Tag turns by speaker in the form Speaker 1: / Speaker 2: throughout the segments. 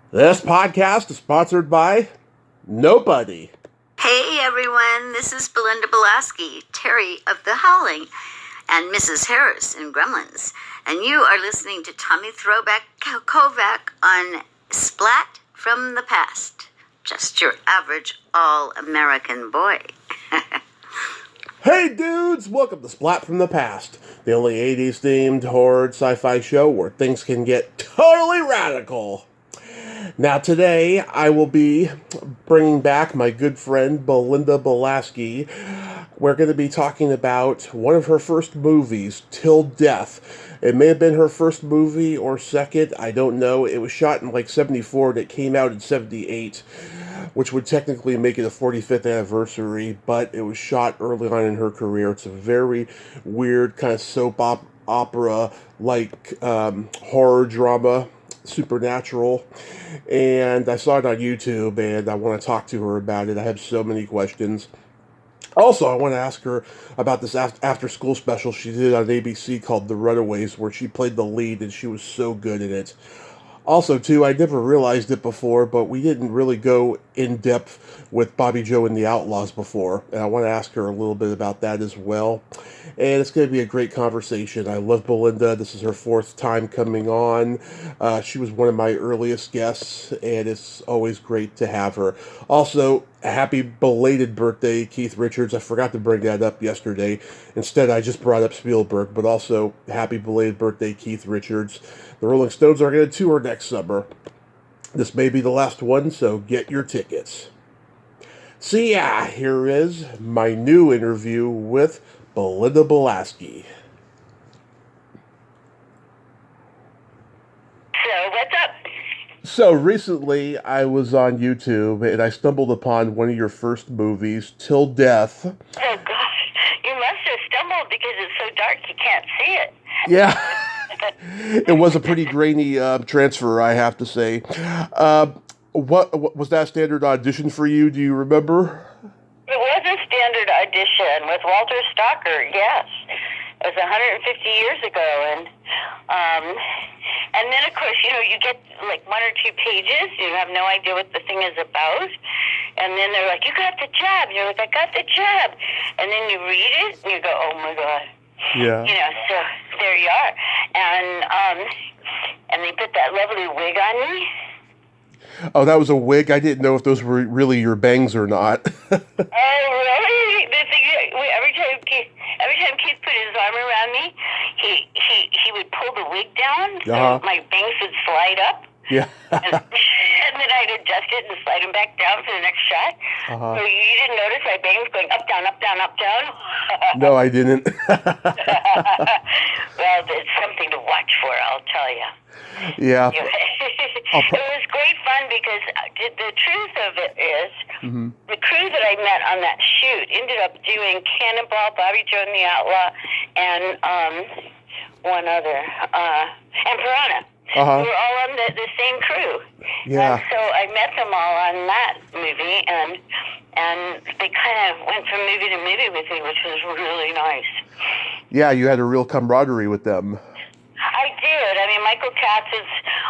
Speaker 1: This podcast is sponsored by nobody.
Speaker 2: Hey everyone, this is Belinda Balaski, Terry of The Howling, and Mrs. Harris in Gremlins. And you are listening to Tommy Throwback Kovac on Splat from the Past. Just your average all-American boy.
Speaker 1: Hey dudes, welcome to Splat from the Past, the only 80s themed horror sci-fi show where things can get totally radical. Now today I will be bringing back my good friend Belinda Balaski. We're going to be talking about one of her first movies, Till Death. It may have been her first movie or second, I don't know. It was shot in like 74 and it came out in 78, which would technically make it a 45th anniversary, but it was shot early on in her career. It's a very weird kind of soap opera-like horror drama, supernatural, and I saw it on YouTube, and I want to talk to her about it. I have so many questions. Also, I want to ask her about this after-school special she did on ABC called The Runaways, where she played the lead, and she was so good in it. Also, too, I never realized it before, but we didn't really go in depth with Bobby Joe and the Outlaws before, and I want to ask her a little bit about that as well. And it's going to be a great conversation. I love Belinda. This is her fourth time coming on. She was one of my earliest guests, and it's always great to have her. Also, happy belated birthday, Keith Richards. I forgot to bring that up yesterday. Instead, I just brought up Spielberg, but also happy belated birthday, Keith Richards. The Rolling Stones are going to tour next summer. This may be the last one, so get your tickets. So yeah, here is my new interview with Belinda Balaski.
Speaker 2: So, what's up?
Speaker 1: So recently, I was on YouTube and I stumbled upon one of your first movies, Till Death.
Speaker 2: Oh, gosh. You must have stumbled because it's so dark you can't see it.
Speaker 1: Yeah. It was a pretty grainy transfer, I have to say. What was that standard audition for you? Do you remember?
Speaker 2: It was a standard audition with Walter Stalker, yes. It was 150 years ago, and then of course, you get like one or two pages, you have no idea what the thing is about, and then they're like, you got the job, and you're like, I got the job, and then you read it, and you go, oh my God.
Speaker 1: Yeah.
Speaker 2: So there you are. And they put that lovely wig on me.
Speaker 1: Oh, that was a wig? I didn't know if those were really your bangs or not.
Speaker 2: Oh, really? Every time Keith put his arm around me, he would pull the wig down so my bangs would slide up.
Speaker 1: Yeah.
Speaker 2: and then I'd adjust it and slide them back down for the next shot. So you didn't notice my bangs going up, down, up, down, up, down?
Speaker 1: No, I didn't.
Speaker 2: Well, it's something to watch for, I'll tell you.
Speaker 1: Yeah.
Speaker 2: It was great fun because the truth of it is, the crew that I met on that shoot ended up doing Cannonball, Bobby Joe and the Outlaw, and one other, and Piranha. We were all on the same crew.
Speaker 1: Yeah.
Speaker 2: And so I met them all on that movie, and they kind of went from movie to movie with me, which was really nice.
Speaker 1: Yeah, you had a real camaraderie with them.
Speaker 2: I did. I mean, Michael Katz is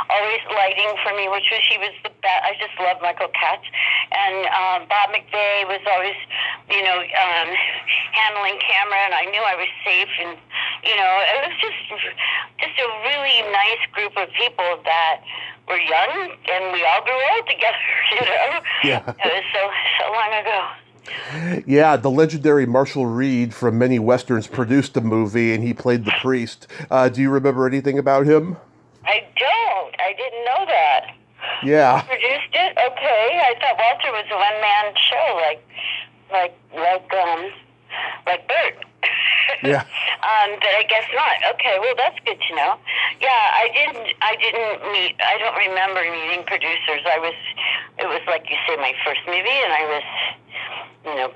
Speaker 2: always lighting for me, he was the best. I just love Michael Katz. And Bob McVeigh was always, handling camera, and I knew I was safe. And, it was just a really nice group of people that were young, and we all grew old together,
Speaker 1: Yeah.
Speaker 2: It was so long ago.
Speaker 1: Yeah, the legendary Marshall Reed from many westerns produced the movie, and he played the priest. Do you remember anything about him?
Speaker 2: I don't. I didn't know that.
Speaker 1: Yeah.
Speaker 2: He produced it? Okay. I thought Walter was a one-man show, like Bert.
Speaker 1: Yeah.
Speaker 2: But I guess not. Okay, well, that's good to know. Yeah, I don't remember meeting producers. It was like you say, my first movie, and I was,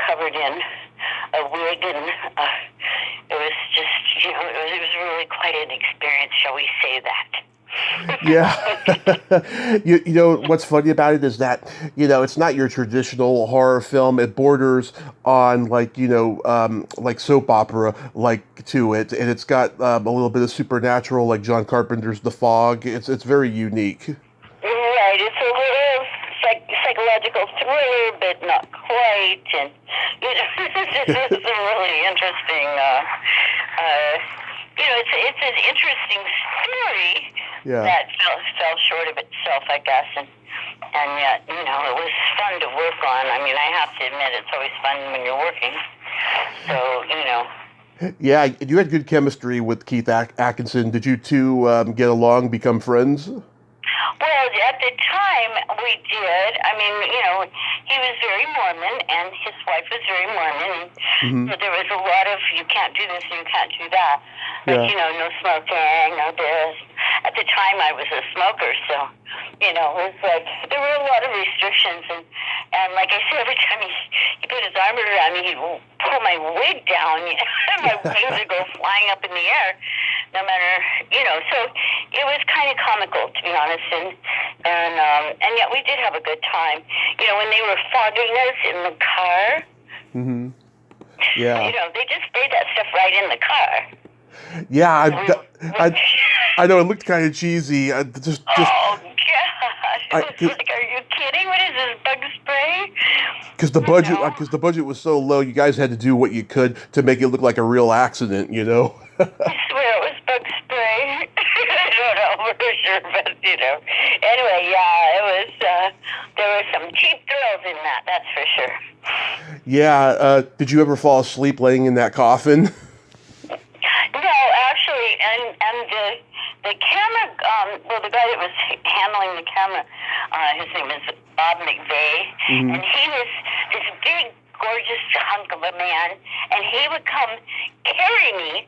Speaker 2: covered in a wig, and it was just, it was really quite an experience, shall we say that.
Speaker 1: Yeah. you know, what's funny about it is that, it's not your traditional horror film. It borders on like soap opera like to it. And it's got a little bit of supernatural like John Carpenter's The Fog. It's very unique.
Speaker 2: Right. right. It's a little psychological thriller, but not quite. And this is some really interesting. It's an interesting story that fell short of itself, I guess, and yet, it was fun to work on. I mean, I have to admit, it's always fun when you're working. So,
Speaker 1: Yeah, you had good chemistry with Keith Atkinson. Did you two get along, become friends?
Speaker 2: Well, at the time, we did. I mean, he was very Mormon, and his wife was very Mormon. And so there was a lot of, you can't do this and you can't do that. But, no smoking, no this. At the time, I was a smoker, so, it was like, there were a lot of restrictions. And like I said, every time he put his arm around me, he'd pull my wig down, and my wings would go flying up in the air, no matter, so it was kind of comical, to be honest, and yet we did have a good time. When they were fogging us in the car, they just sprayed that stuff right in the car.
Speaker 1: Yeah, I know it looked kind of cheesy.
Speaker 2: Oh God! It was like, are you kidding? What is this, bug spray?
Speaker 1: Because the budget was so low, you guys had to do what you could to make it look like a real accident.
Speaker 2: I swear it was bug spray. I don't know for sure, but Anyway, yeah, it was. There were some cheap thrills in that. That's for sure.
Speaker 1: Yeah. Did you ever fall asleep laying in that coffin?
Speaker 2: No, actually, and the camera, the guy that was handling the camera, his name is Bob McVeigh, and he was this big, gorgeous hunk of a man, and he would come carry me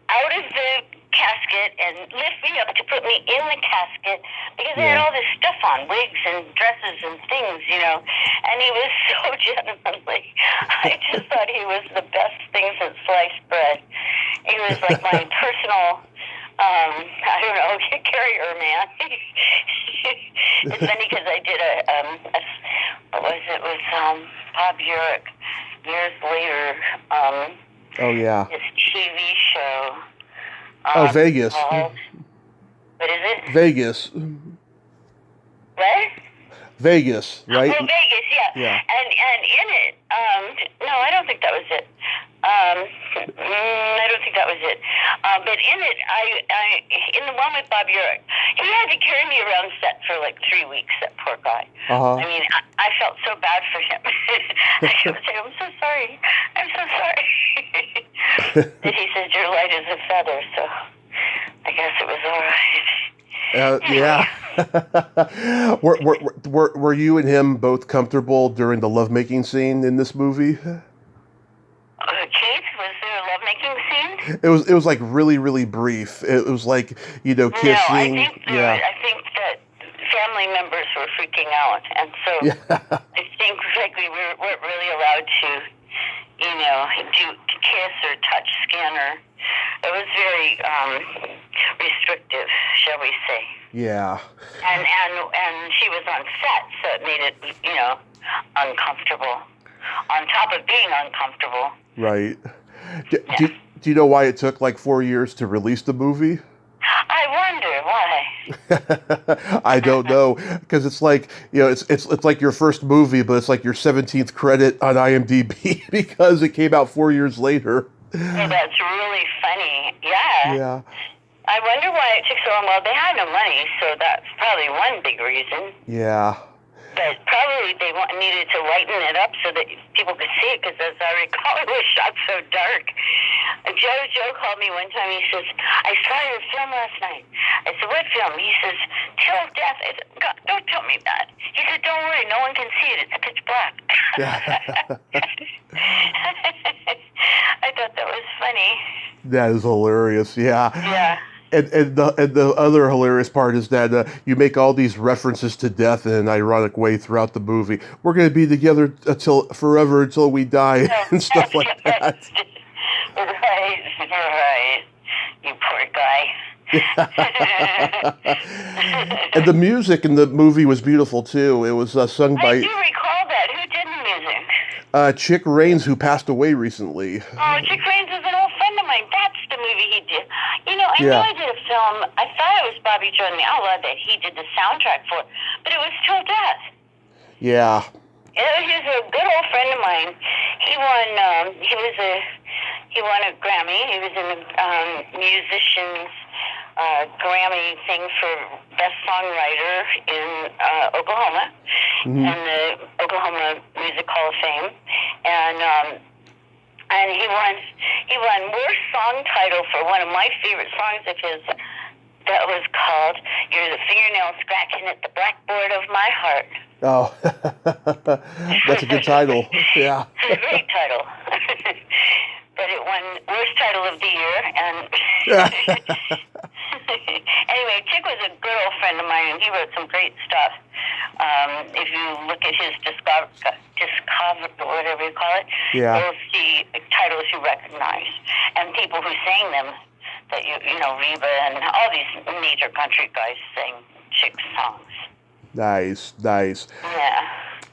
Speaker 2: out of the casket and lift me up to put me in the casket because I had all this stuff on, wigs and dresses and things, and he was so gentlemanly. I just thought he was the best thing since sliced bread. He was like my personal, carrier man. It's funny because I did with Bob Urich years later. This TV show.
Speaker 1: Vegas.
Speaker 2: What is it?
Speaker 1: Vegas.
Speaker 2: What?
Speaker 1: Vegas, right?
Speaker 2: Oh, Vegas, yeah. And in it, no, I don't think that was it. I don't think that was it. But in it, in the one with Bob Urich, he had to carry me around set for like 3 weeks, that poor guy. I mean, I felt so bad for him. I kept saying, I'm so sorry. And he says, you're light as a feather, so I guess it was all right.
Speaker 1: Yeah. Were you and him both comfortable during the lovemaking scene in this movie?
Speaker 2: Keith, was there a lovemaking scene?
Speaker 1: It was like really, really brief. It was like, kissing.
Speaker 2: No, I think that family members were freaking out, and so I think we weren't really allowed to, to kiss or touch skin, or it was very restrictive, shall we say? Yeah. And she was on set, so it made it, uncomfortable. On top of being uncomfortable. Right.
Speaker 1: Do you know why it took like 4 years to release the movie?
Speaker 2: I wonder why.
Speaker 1: I don't know, because it's like, it's like your first movie, but it's like your 17th credit on IMDb because it came out 4 years later.
Speaker 2: Well, that's really funny. Yeah. I wonder why it took so long. Well, they had no money, so that's probably one big reason.
Speaker 1: Yeah.
Speaker 2: But probably they needed to lighten it up so that people could see it, because as I recall, it was shot so dark. Joe called me one time. He says, I saw your film last night. I said, what film? He says, Till Death. I said, God, don't tell me that. He said, don't worry, no one can see it. It's pitch black. I thought that was funny.
Speaker 1: That is hilarious, yeah.
Speaker 2: Yeah.
Speaker 1: And the other hilarious part is that you make all these references to death in an ironic way throughout the movie. We're going to be together forever until we die, and stuff like that.
Speaker 2: Right. You poor guy.
Speaker 1: And the music in the movie was beautiful too. It was sung by.
Speaker 2: I do recall that. Who did the music?
Speaker 1: Chick Raines, who passed away recently.
Speaker 2: Oh, Chick Raines is an old friend of mine. mind, that's the movie he did. You know, I
Speaker 1: Yeah.
Speaker 2: knew I did a film. I thought it was Bobby Joe and the Outlaw that he did the soundtrack for, but it was Till Death.
Speaker 1: Yeah.
Speaker 2: He's a good old friend of mine. He won. He won a Grammy. He was in the musicians Grammy thing for best songwriter in Oklahoma, and the Oklahoma Music Hall of Fame, and he won worst song title for one of my favorite songs of his. That was called "You're the Fingernail Scratching at the Blackboard of My Heart."
Speaker 1: Oh, that's a good title. Yeah.
Speaker 2: It's a great title. But it won worst title of the year, and anyway, Chick was a good old friend of mine, and he wrote some great stuff. If you look at his discography, whatever you call it,
Speaker 1: Yeah.
Speaker 2: you'll see titles you recognize, and people who sang them, that you know, Reba and all these major country guys sang Chick's songs.
Speaker 1: Nice.
Speaker 2: Yeah.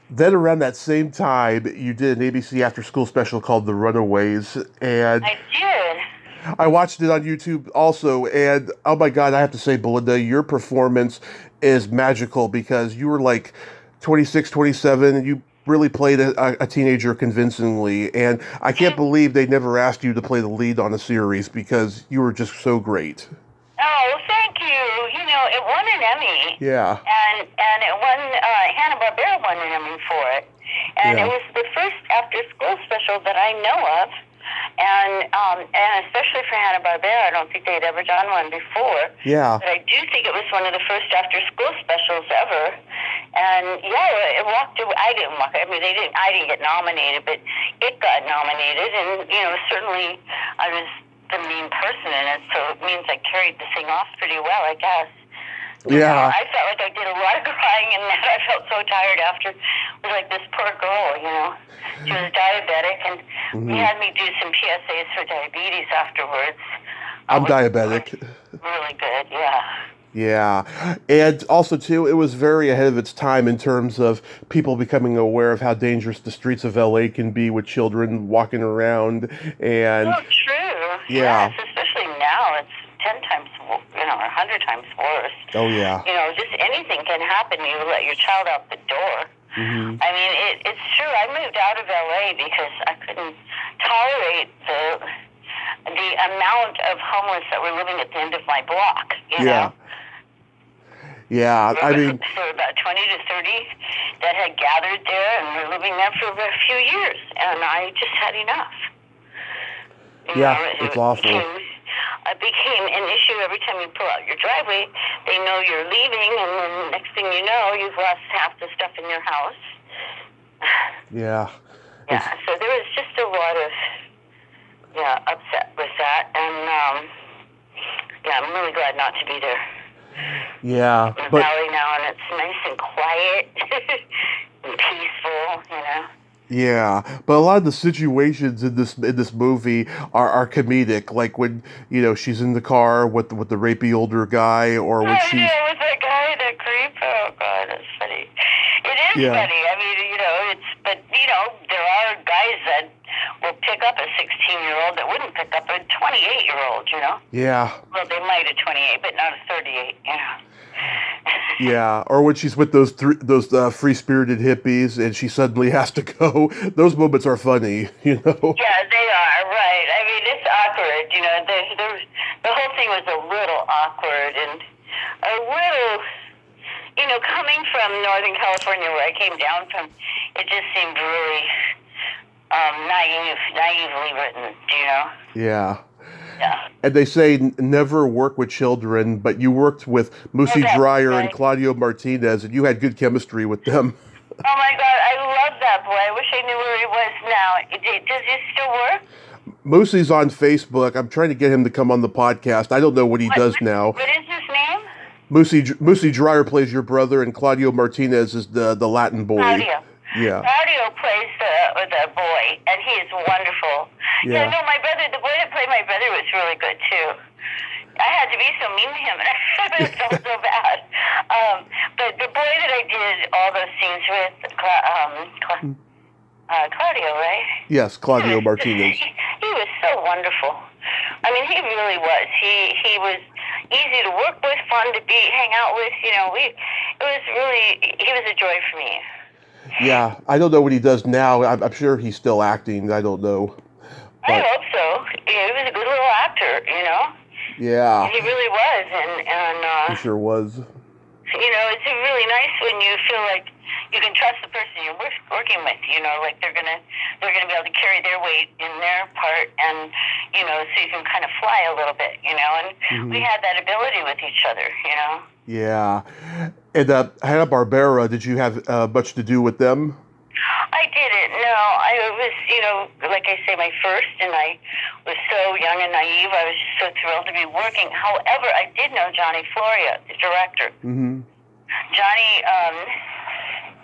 Speaker 1: Then around that same time, you did an ABC Afterschool Special called The Runaways, and
Speaker 2: I did.
Speaker 1: I watched it on YouTube also, and oh my God, I have to say, Belinda, your performance is magical because you were like 26, 27, and you really played a teenager convincingly, and I can't believe they never asked you to play the lead on a series because you were just so great.
Speaker 2: Oh, thank you. You know, it won an Emmy.
Speaker 1: Yeah.
Speaker 2: And it won, Hanna-Barbera won an Emmy for it. And
Speaker 1: Yeah.
Speaker 2: it was the first after-school special that I know of. And especially for Hanna-Barbera, I don't think they'd ever done one before.
Speaker 1: Yeah.
Speaker 2: But I do think it was one of the first after-school specials ever. And yeah, it walked away. I didn't walk. I mean, I didn't get nominated, but it got nominated. And you know, certainly I was the main person in it, so it means I carried the thing off pretty well, I guess. You know,
Speaker 1: Yeah.
Speaker 2: I felt like I did a lot of crying in that. I felt so tired after. It was like this poor girl, you know. She was diabetic, and they had me do some PSAs for diabetes afterwards.
Speaker 1: I'm
Speaker 2: Which was
Speaker 1: diabetic.
Speaker 2: Really good, yeah.
Speaker 1: Yeah. And also, too, it was very ahead of its time in terms of people becoming aware of how dangerous the streets of LA can be with children walking around. And
Speaker 2: Oh, true.
Speaker 1: Yeah.
Speaker 2: Yes, especially now. It's 10 times, you know, or 100 times worse.
Speaker 1: oh, yeah.
Speaker 2: You know, just anything can happen. You let your child out the door.
Speaker 1: Mhm.
Speaker 2: I mean, it's true. I moved out of LA because I couldn't tolerate the amount of homeless that were living at the end of my block. You
Speaker 1: Yeah.
Speaker 2: know?
Speaker 1: Yeah. I mean,
Speaker 2: There were about 20 to 30 that had gathered there and were living there for a few years, and I just had enough. You
Speaker 1: Yeah,
Speaker 2: know,
Speaker 1: it's awful.
Speaker 2: It became an issue every time you pull out your driveway. They know you're leaving, and then next thing you know, you've lost half the stuff in your house.
Speaker 1: yeah.
Speaker 2: Yeah, so there was just a lot of upset with that, and I'm really glad not to be there.
Speaker 1: Yeah.
Speaker 2: In the
Speaker 1: But
Speaker 2: valley now, and it's nice and quiet and peaceful, you know.
Speaker 1: yeah, but a lot of the situations in this movie are comedic, like when she's in the car with the rapey older guy, or when she's
Speaker 2: Yeah, with that guy, that creep. Oh God, that's funny. It is
Speaker 1: Yeah.
Speaker 2: funny. I mean, but there are guys that will pick up a 16-year-old that wouldn't pick up a 28-year-old. You know.
Speaker 1: yeah,
Speaker 2: Well, they might a 28, but not a 38. You know.
Speaker 1: yeah, or when she's with those free-spirited hippies and she suddenly has to go. Those moments are funny,
Speaker 2: Yeah, they are, right. I mean, it's awkward, you know. The whole thing was a little awkward and a little, coming from Northern California where I came down from, it just seemed really naively written, do you know?
Speaker 1: Yeah.
Speaker 2: Yeah.
Speaker 1: And they say never work with children, but you worked with Moosey
Speaker 2: Yeah,
Speaker 1: Dreyer and
Speaker 2: right.
Speaker 1: Claudio Martinez, and you had good chemistry with them.
Speaker 2: Oh, my God, I love that boy. I wish I knew where he was now. Does he still work?
Speaker 1: Moosey's on Facebook. I'm trying to get him to come on the podcast. I don't know what he does now.
Speaker 2: What is his name?
Speaker 1: Moosey Dreyer plays your brother, and Claudio Martinez is the Latin boy.
Speaker 2: Claudio.
Speaker 1: Yeah.
Speaker 2: Claudio plays the boy, and he is wonderful.
Speaker 1: Yeah.
Speaker 2: No, the boy that played my brother was really good, too. I had to be so mean to him, and I felt so bad. But the boy that I did all those scenes with, Claudio, right?
Speaker 1: Yes, Claudio Martinez.
Speaker 2: He was so wonderful. I mean, he really was. He was easy to work with, fun to hang out with. You know, he was a joy for me.
Speaker 1: Yeah, I don't know what he does now. I'm sure he's still acting. I don't know.
Speaker 2: I
Speaker 1: But,
Speaker 2: hope so. Yeah, he was a good little actor, you know.
Speaker 1: yeah,
Speaker 2: He really was,
Speaker 1: he sure was.
Speaker 2: you know, it's really nice when you feel like you can trust the person you're working with. You know, like they're gonna be able to carry their weight in their part, and you know, so you can kind of fly a little bit. You know, and we had that ability with each other. You know.
Speaker 1: Yeah. And Hanna-Barbera, did you have much to do with them?
Speaker 2: I didn't. No, I was, you know, like I say, my first, and I was so young and naive. I was just so thrilled to be working. However, I did know Johnny Floria, the director.
Speaker 1: Mm-hmm.
Speaker 2: Johnny,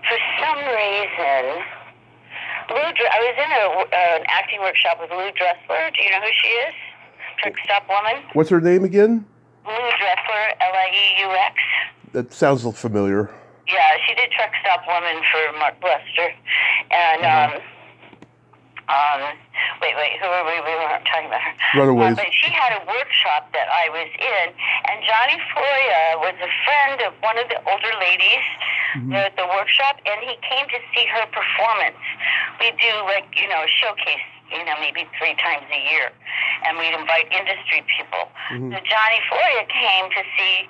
Speaker 2: for some reason, I was in an acting workshop with Lou Dressler. Do you know who she is? Truck stop woman.
Speaker 1: What's her name again?
Speaker 2: Lou Dressler, Lieux.
Speaker 1: That sounds familiar.
Speaker 2: Yeah, she did Truck Stop Woman for Mark Lester. And, wait, who were we? We weren't talking about her.
Speaker 1: Runaways.
Speaker 2: But she had a workshop that I was in, and Johnny Floria was a friend of one of the older ladies at the workshop, and he came to see her performance. We do, like, you know, a showcase, you know, maybe 3 times a year, and we'd invite industry people. So Johnny Floria came to see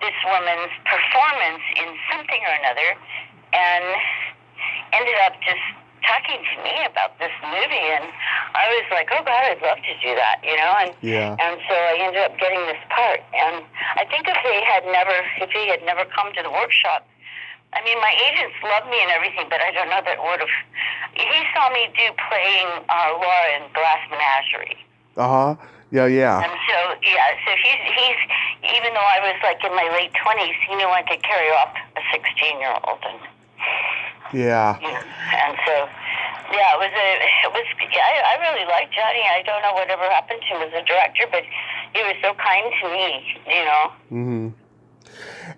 Speaker 2: this woman's performance in something or another, and ended up just talking to me about this movie, and I was like, oh God, I'd love to do that, you know, and so I ended up getting this part. And I think if he had never come to the workshop, I mean, my agents loved me and everything, but I don't know that would have. He saw me playing Laura in Glass Menagerie.
Speaker 1: Yeah.
Speaker 2: And so he's even though I was like in my late 20s, he knew I could carry off a 16-year-old, and
Speaker 1: yeah.
Speaker 2: And so it was I really liked Johnny. I don't know whatever happened to him as a director, but he was so kind to me, you know.
Speaker 1: Mm-hmm.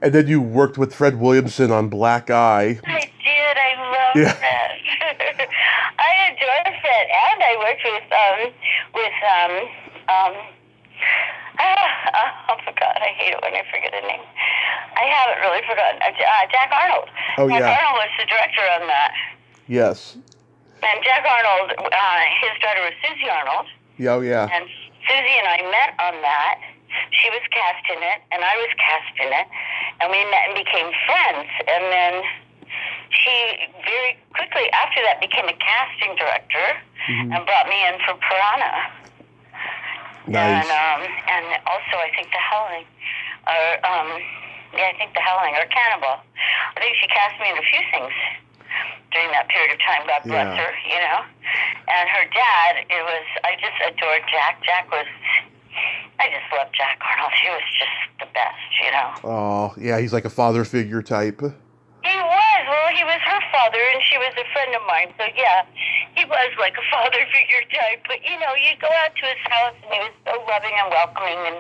Speaker 1: And then you worked with Fred Williamson on Black Eye.
Speaker 2: I did. I loved that. I enjoyed it, and I worked oh my God, I hate it when I forget a name. I haven't really forgotten. Jack Arnold.
Speaker 1: Oh,
Speaker 2: Jack
Speaker 1: yeah.
Speaker 2: Arnold was the director on that.
Speaker 1: Yes.
Speaker 2: And Jack Arnold, his daughter was Susie Arnold.
Speaker 1: Yeah, yeah.
Speaker 2: And Susie and I met on that. She was cast in it, and I was cast in it. And we met and became friends. And then she very quickly after that became a casting director and brought me in for Piranha.
Speaker 1: Nice.
Speaker 2: And also I think The Howling, The Howling or Cannibal. I think she cast me in a few things during that period of time. God bless her, you know. And her dad, I just adored Jack. I just loved Jack Arnold. He was just the best, you know.
Speaker 1: Oh, yeah, he's like a father figure type.
Speaker 2: He was. Well, he was her father, and she was a friend of mine. So, yeah, he was like a father figure type. But, you know, you'd go out to his house, and he was so loving and welcoming. And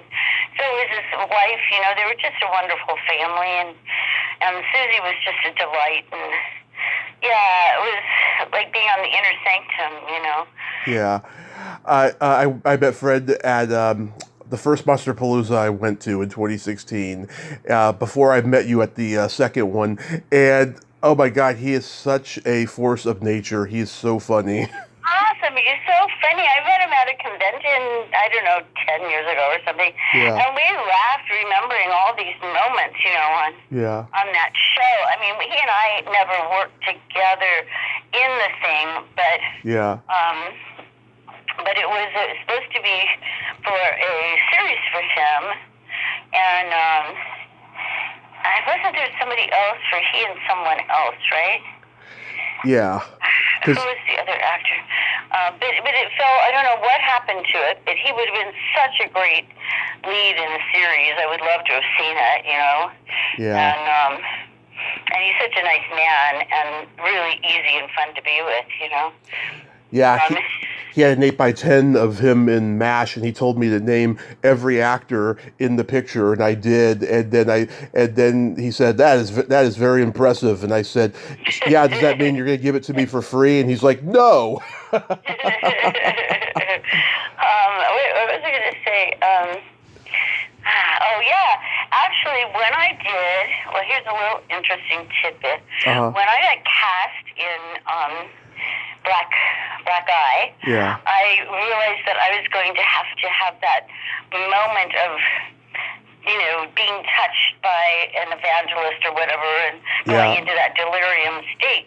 Speaker 2: so was his wife. You know, they were just a wonderful family. And Susie was just a delight. And, yeah, it was like being on the inner sanctum, you know. Yeah.
Speaker 1: I met Fred at the first Monsterpalooza I went to in 2016, before I met you at the second one. And, oh my God, he is such a force of nature. He is so funny.
Speaker 2: Awesome. He's so funny. I met him at a convention, I don't know, 10 years ago or something.
Speaker 1: Yeah.
Speaker 2: And we laughed remembering all these moments, you know, on that show. I mean, he and I never worked together in the thing, but but it was supposed to be for a series for him, and wasn't there somebody else for he and someone else, right?
Speaker 1: Yeah.
Speaker 2: Who was the other actor? But it felt, I don't know what happened to it, but he would have been such a great lead in the series. I would love to have seen it, you know?
Speaker 1: Yeah.
Speaker 2: And he's such a nice man and really easy and fun to be with, you know?
Speaker 1: Yeah, he had an 8x10 of him in MASH, and he told me to name every actor in the picture, and I did. And then he said, "That is very impressive." And I said, "Yeah, does that mean you're going to give it to me for free?" And he's like, "No."
Speaker 2: What was I going to say? say? Oh, yeah. Actually, when I did, well, here's a little interesting tidbit. When I got cast in Black Eye, I realized that I was going to have that moment of, being touched by an evangelist or whatever and going into that delirium state,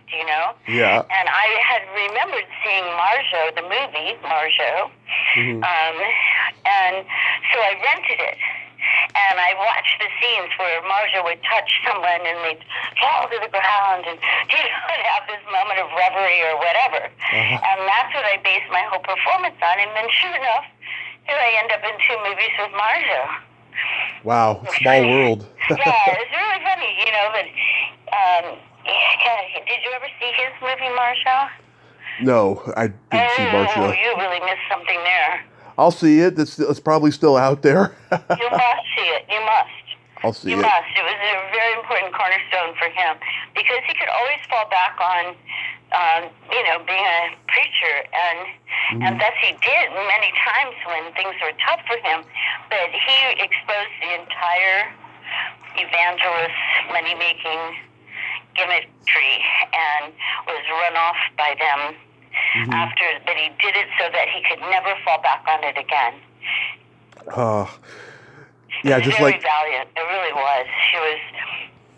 Speaker 1: Yeah.
Speaker 2: And I had remembered seeing Marjo, the movie, Marjo, and so I rented it. And I watched the scenes where Marjo would touch someone and they'd fall to the ground and have this moment of reverie or whatever. And that's what I based my whole performance on. And then sure enough, here I end up in 2 movies with Marjo.
Speaker 1: Wow, small world.
Speaker 2: Yeah, it's really funny, but did you ever see his movie, Marjo?
Speaker 1: No, I didn't see Marjo.
Speaker 2: Oh, you really missed something there.
Speaker 1: I'll see it. It's probably still out there.
Speaker 2: You must see it. You must.
Speaker 1: I'll see it.
Speaker 2: You must. It was a very important cornerstone for him because he could always fall back on, being a preacher, and thus he did many times when things were tough for him. But he exposed the entire evangelist money-making gimmickry and was run off by them after. But he did it so that he could never fall back on it again.
Speaker 1: Yeah,
Speaker 2: it was
Speaker 1: just
Speaker 2: very
Speaker 1: like
Speaker 2: valiant. It really was. He was.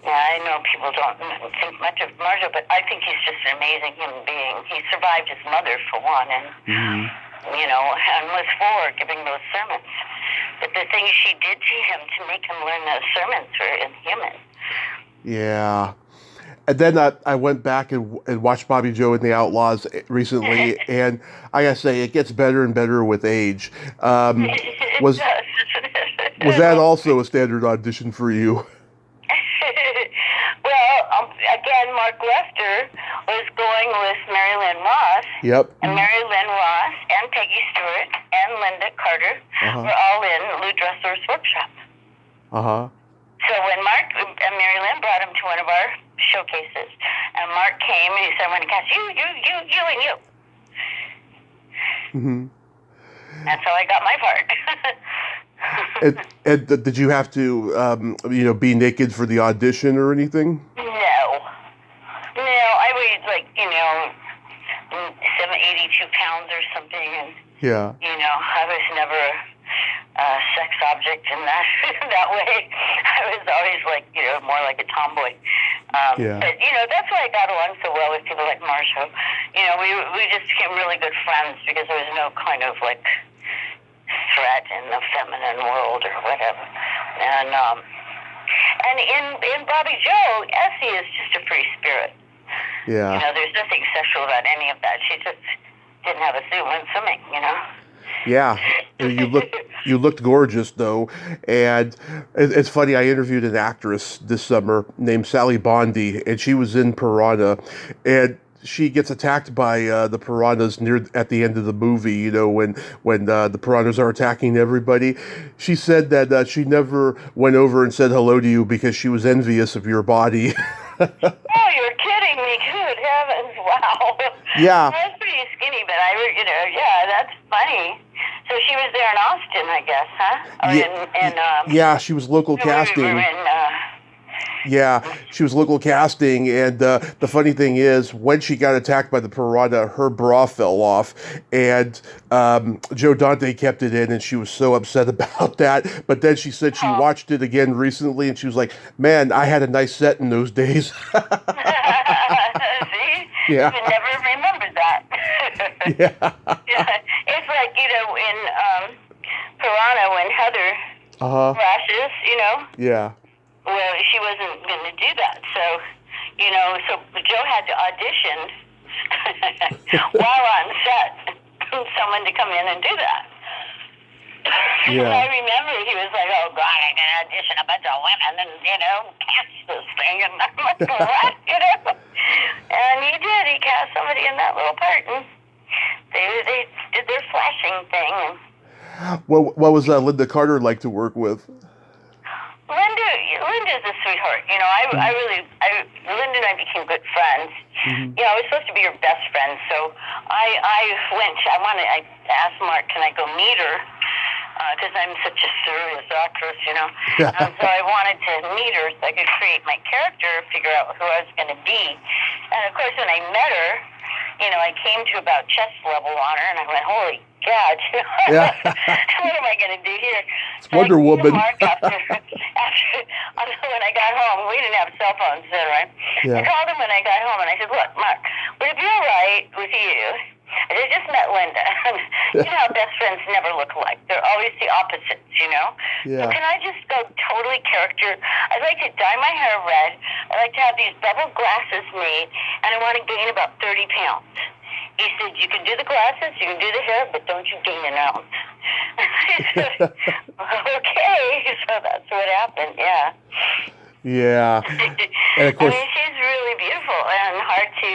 Speaker 2: Yeah, I know people don't think much of Marjo, but I think he's just an amazing human being. He survived his mother, for one, and and was for giving those sermons. But the things she did to him to make him learn those sermons were inhuman.
Speaker 1: Yeah. And then I went back and watched Bobby Joe and the Outlaws recently, and I gotta say, it gets better and better with age. Was that also a standard audition for you?
Speaker 2: Well, again, Mark Lester was going with Mary Lynn Ross.
Speaker 1: Yep.
Speaker 2: And Mary Lynn Ross and Peggy Stewart and Linda Carter were all in Lou Dressler's workshop. So when Mark and Mary Lynn brought him to one of our showcases, and Mark came and he said, "I'm going to cast you, and you." That's how I got my part.
Speaker 1: And did you have to, be naked for the audition or anything?
Speaker 2: No, I weighed 82 pounds or something, and I was never a sex object in that way. I was always more like a tomboy. But that's why I got along so well with people like Marjo. We just became really good friends because there was no kind of threat in the feminine world or whatever. And in Bobby Joe, Essie is just a free spirit.
Speaker 1: Yeah.
Speaker 2: There's nothing sexual about any of that. She just didn't have a suit when swimming,
Speaker 1: Yeah, you looked gorgeous though, and it's funny. I interviewed an actress this summer named Sally Bondi, and she was in Piranha, and she gets attacked by the piranhas at the end of the movie. When the piranhas are attacking everybody. She said that she never went over and said hello to you because she was envious of your body.
Speaker 2: Oh, you're kidding me! Good heavens! Wow.
Speaker 1: Yeah.
Speaker 2: I was pretty skinny, but that's funny. So she was there in Austin, I guess, huh? Or
Speaker 1: yeah, she was local casting.
Speaker 2: We were in,
Speaker 1: Yeah, she was local casting, and the funny thing is, when she got attacked by the piranha, her bra fell off, and Joe Dante kept it in, and she was so upset about that. But then she said she watched it again recently, and she was like, "Man, I had a nice set in those days."
Speaker 2: See?
Speaker 1: Yeah.
Speaker 2: You never remembered that. Yeah. It's like, in Piranha, when Heather crashes,
Speaker 1: Yeah.
Speaker 2: Well, she wasn't going to do that. So, so Joe had to audition while on set, someone to come in and do that.
Speaker 1: Yeah.
Speaker 2: And I remember he was like, "Oh, God, I can audition a bunch of women and, cast this thing." And I'm like, "What?" And he did. He cast somebody in that little part. And they did their flashing thing. And
Speaker 1: What was Linda Carter like to work with?
Speaker 2: Linda's a sweetheart. Linda and I became good friends. I was supposed to be her best friend, so I asked Mark, can I go meet her? because I'm such a serious actress, you know.
Speaker 1: Yeah.
Speaker 2: And so I wanted to meet her so I could create my character, figure out who I was going to be. And of course, when I met her, you know, I came to about chest level on her, and I went, holy God,
Speaker 1: Yeah.
Speaker 2: what am I going to do here?
Speaker 1: It's Wonder Woman.
Speaker 2: Mark after, when I got home, we didn't have cell phones then, right?
Speaker 1: Yeah.
Speaker 2: I called him when I got home, and I said, look, Mark, would it be all right with you? I just met Linda. You know how best friends never look alike. They're always the opposites, you know?
Speaker 1: Yeah.
Speaker 2: So can I just go totally character? I'd like to dye my hair red. I'd like to have these bubble glasses made, and I want to gain about 30 pounds. He said, you can do the glasses, you can do the hair, but don't you gain an ounce. I said, okay. So that's what happened, yeah.
Speaker 1: Yeah. And of course,
Speaker 2: I mean, she's really beautiful and hard to,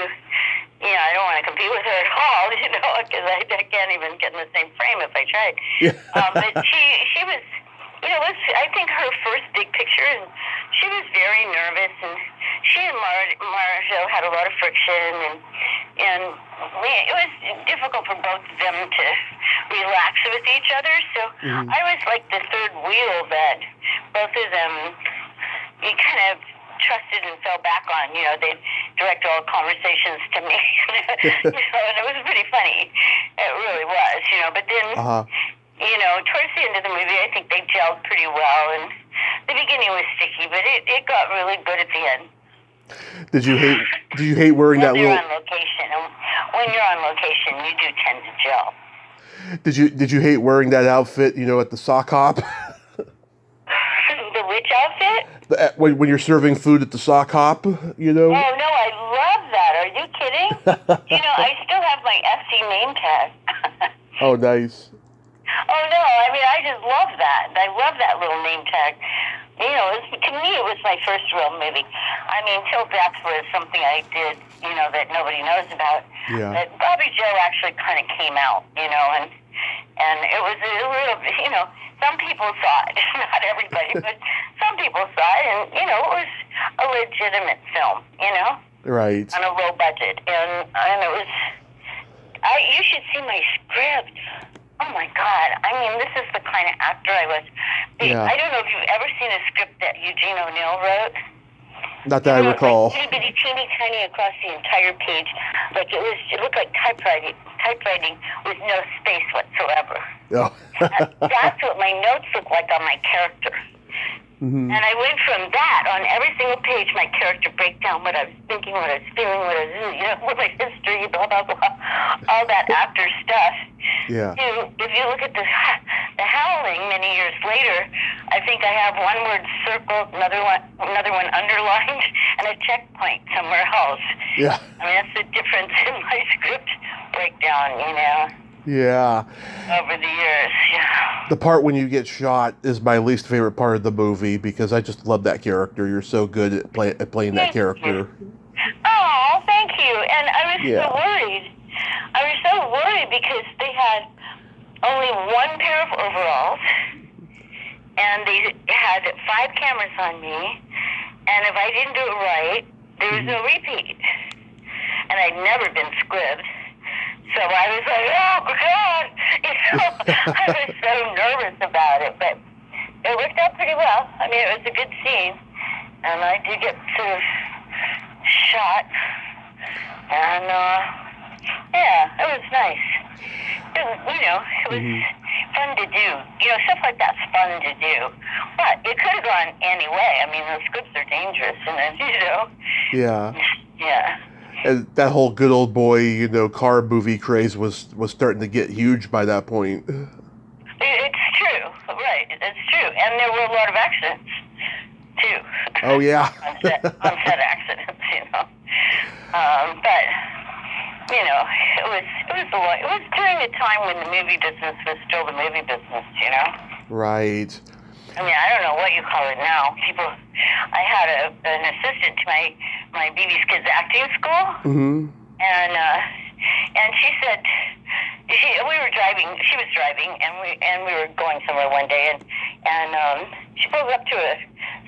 Speaker 2: you know, I don't want to compete with her at all, you know, because I can't even get in the same frame if I tried.
Speaker 1: Yeah.
Speaker 2: But she was, you know, I think her first big picture, and she was very nervous, and she and Marjo had a lot of friction, and it was difficult for both of them to relax with each other. So I was like the third wheel that both of them, you kind of trusted and fell back on. You know, they'd direct all conversations to me. You know, and it was pretty funny. It really was, you know. But then, you know, towards the end of the movie, I think they gelled pretty well. And the beginning was sticky, but it got really good at the end.
Speaker 1: Did you hate wearing that little?
Speaker 2: On location. And when you're on location, you do tend to gel.
Speaker 1: Did you hate wearing that outfit? You know, at the sock hop.
Speaker 2: The which outfit?
Speaker 1: When you're serving food at the sock hop, you know.
Speaker 2: Oh no, I love that. Are you kidding? You know, I still have my FC name tag.
Speaker 1: Oh, nice.
Speaker 2: Oh no, I mean, I just love that. I love that little name tag. You know, to me, it was my first real movie. I mean, Till Death was something I did, you know, that nobody knows about.
Speaker 1: Yeah.
Speaker 2: But Bobby Joe actually kind of came out, you know, and it was a real, you know, some people saw it, not everybody, but some people saw it, and, you know, it was a legitimate film, you know?
Speaker 1: Right.
Speaker 2: On a low budget. And it was, you should see my script. Oh my God. I mean, this is the kind of actor I was.
Speaker 1: Yeah.
Speaker 2: I don't know if you've ever seen a script that Eugene O'Neill wrote.
Speaker 1: Not that I recall.
Speaker 2: Like itty bitty, teeny tiny across the entire page. Like it looked like typewriting with no space whatsoever.
Speaker 1: Oh.
Speaker 2: That's what my notes look like on my character. Mm-hmm. And I went from that on every single page, my character breakdown, what I was thinking, what I was feeling, what I was, you know, what my history, blah, blah, blah, all that actor stuff.
Speaker 1: Yeah.
Speaker 2: If you look at the Howling many years later, I think I have one word circled, another one underlined, and a checkpoint somewhere else.
Speaker 1: Yeah.
Speaker 2: I mean, that's the difference in my script breakdown, you know.
Speaker 1: Yeah.
Speaker 2: Over the years, yeah.
Speaker 1: The part when you get shot is my least favorite part of the movie because I just love that character. You're so good at playing that character.
Speaker 2: Oh, thank you. And I was so worried. I was so worried because they had only one pair of overalls, and they had 5 cameras on me, and if I didn't do it right, there was no repeat. And I'd never been squibbed. So I was like, oh, God! You know, I was so nervous about it, but it worked out pretty well. I mean, it was a good scene, and I did get sort of shot, and, yeah, it was nice. It was, you know, it was fun to do. You know, stuff like that's fun to do. But it could have gone any way. I mean, those scripts are dangerous, and, you know.
Speaker 1: Yeah.
Speaker 2: Yeah.
Speaker 1: And that whole good old boy, you know, car movie craze was starting to get huge by that point.
Speaker 2: It's true, right? It's true, and there were a lot of accidents too.
Speaker 1: Oh yeah.
Speaker 2: on set accidents, you know. But you know, it was during a time when the movie business was still the movie business, you know.
Speaker 1: Right.
Speaker 2: I mean, I don't know what you call it now. I had an assistant to my BB's Kids acting school, and she said we were driving. She was driving, and we were going somewhere one day, and she pulled up to a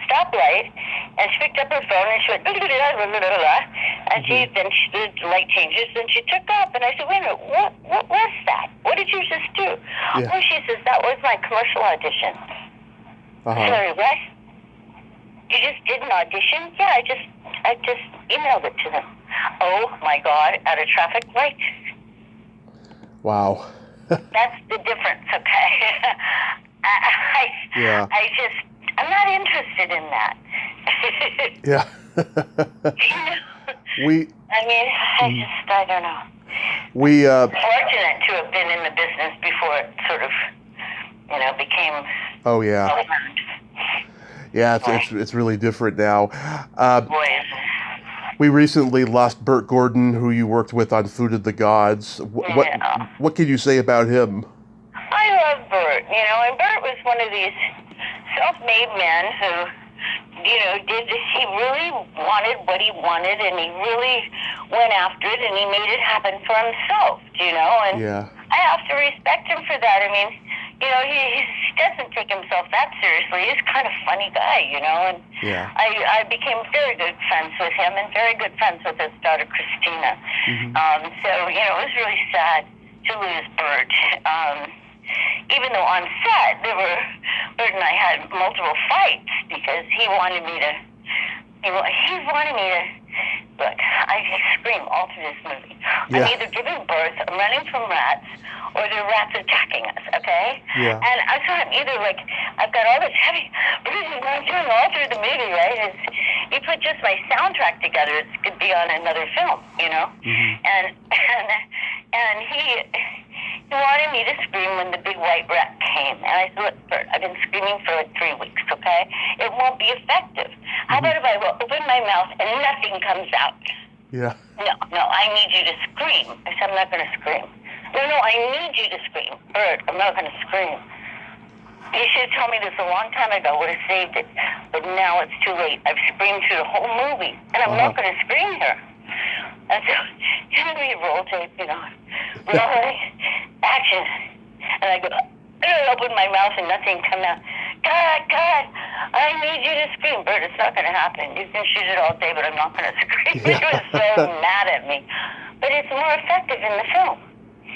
Speaker 2: stoplight, and she picked up her phone and she went blah, blah, blah, blah, blah, blah, And then the light changes, and she took up, and I said, wait a minute, what was that? What did you just do?
Speaker 1: Yeah.
Speaker 2: Oh, she says, that was my commercial audition. Sorry, what? You just did an audition? Yeah, I just emailed it to them. Oh my God, at a traffic light?
Speaker 1: Wow.
Speaker 2: That's the difference, okay? I'm not interested in that.
Speaker 1: Yeah.
Speaker 2: I don't know. Fortunate to have been in the business before it sort of, became.
Speaker 1: Oh yeah.
Speaker 2: Around.
Speaker 1: Yeah, it's really different now.
Speaker 2: Boy, is it.
Speaker 1: We recently lost Bert Gordon, who you worked with on Food of the Gods. What can you say about him?
Speaker 2: I love Bert, and Bert was one of these self-made men who, he really wanted what he wanted, and he really went after it, and he made it happen for himself, and I have to respect him for that. I mean, he doesn't take himself that seriously. He's kind of a funny guy, and I became very good friends with him and very good friends with his daughter, Christina. So, it was really sad to lose Bert. Even though on set, Bert and I had multiple fights because he wanted me to, look, I scream all through this movie. I'm either giving birth, I'm running from rats, or the rats attacking us, okay?
Speaker 1: Yeah.
Speaker 2: And so I'm either like, I've got all this heavy breathing going doing all through the movie, right? You put just my soundtrack together, it could be on another film, And he wanted me to scream when the big white rat came. And I said, look, Bert, I've been screaming for like 3 weeks, okay? It won't be effective. How about if I open my mouth and nothing comes out?
Speaker 1: Yeah.
Speaker 2: No, I need you to scream. I said, I'm not going to scream. No, I need you to scream. Bert, I'm not going to scream. You should have told me this a long time ago. I would have saved it. But now it's too late. I've screamed through the whole movie, and I'm not going to scream here. And so, we roll tape, rolling, action. And I go, I open my mouth and nothing come out. God, I need you to scream. Bert, it's not going to happen. You can shoot it all day, but I'm not going to scream. He was so mad at me. But it's more effective in the film.